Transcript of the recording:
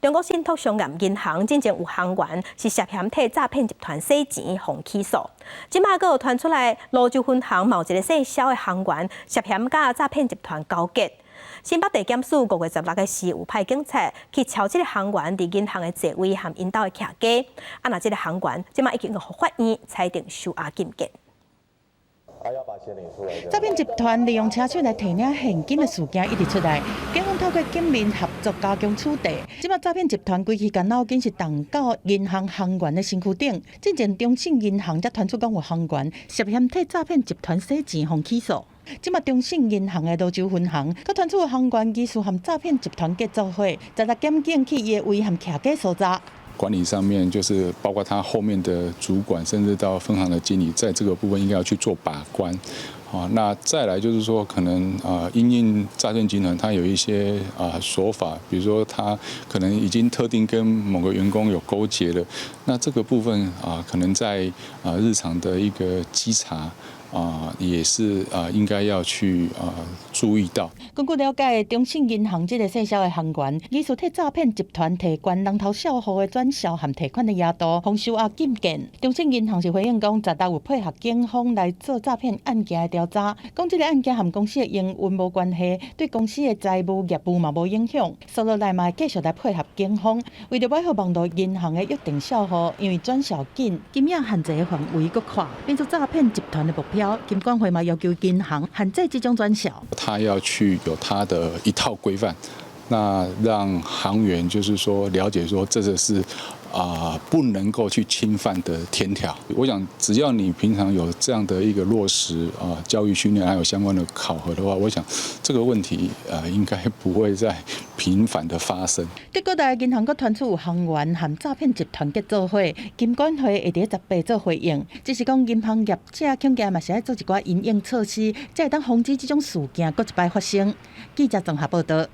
中国信托商业银行之前有行员是涉嫌替诈骗集团洗钱，互起诉。即马佫有传出来，泸州分行某一个细小的行员涉嫌甲诈骗集团勾结。新北地检署5月16日时有派警察去敲这个行员伫银行的座位和因兜的徛家。那这个行员即马已经互法院裁定收押禁见。 诈骗集团利用车手来提领现金的事件一直出来，警方透过警民合作加强处理。即马诈骗集团规期间脑筋是动到银行行员的身躯顶。之前中信银行才传出讲有行员涉嫌替诈骗集团洗钱，互起诉。即马中信银行的泸州分行，佮传出有行员疑似和诈骗集团结作伙，在检警去伊的位和徛家搜查。 管理上面就是包括他后面的主管，甚至到分行的经理，在这个部分应该要去做把关。那再来就是说，可能因应诈骗集团，它有一些手法，比如说他可能已经特定跟某个员工有勾结了，那这个部分可能在日常的一个稽查。 也是应该要去注意到。根据了解，中信银行这个细小的行员，疑似替诈骗集团提关人头账户的转销和提款的额度，互收押禁见。中信银行是回应讲，10月有配合警方来做诈骗案件的调查，讲这个案件和公司的营运无关系，对公司的财务业务嘛无影响。收落来嘛继续来配合警方，为着要互网络银行的约定账户，因为转销紧，金额限制的范围搁宽，变作诈骗集团的目标。 金管会嘛要求银行限制这种转销，他要去有他的一套规范，那让行员就是说了解说这个是不能够去侵犯的天条。我想只要你平常有这样的一个落实教育训练还有相关的考核的话，我想这个问题应该不会再频繁的发生。在各大银行阁传出有行员和诈骗集团结做伙，金管会会伫18做回应，只是讲银行业者恐惊嘛是要做一寡因应措施，才会当防止这种事件阁一摆发生。记者综合报道。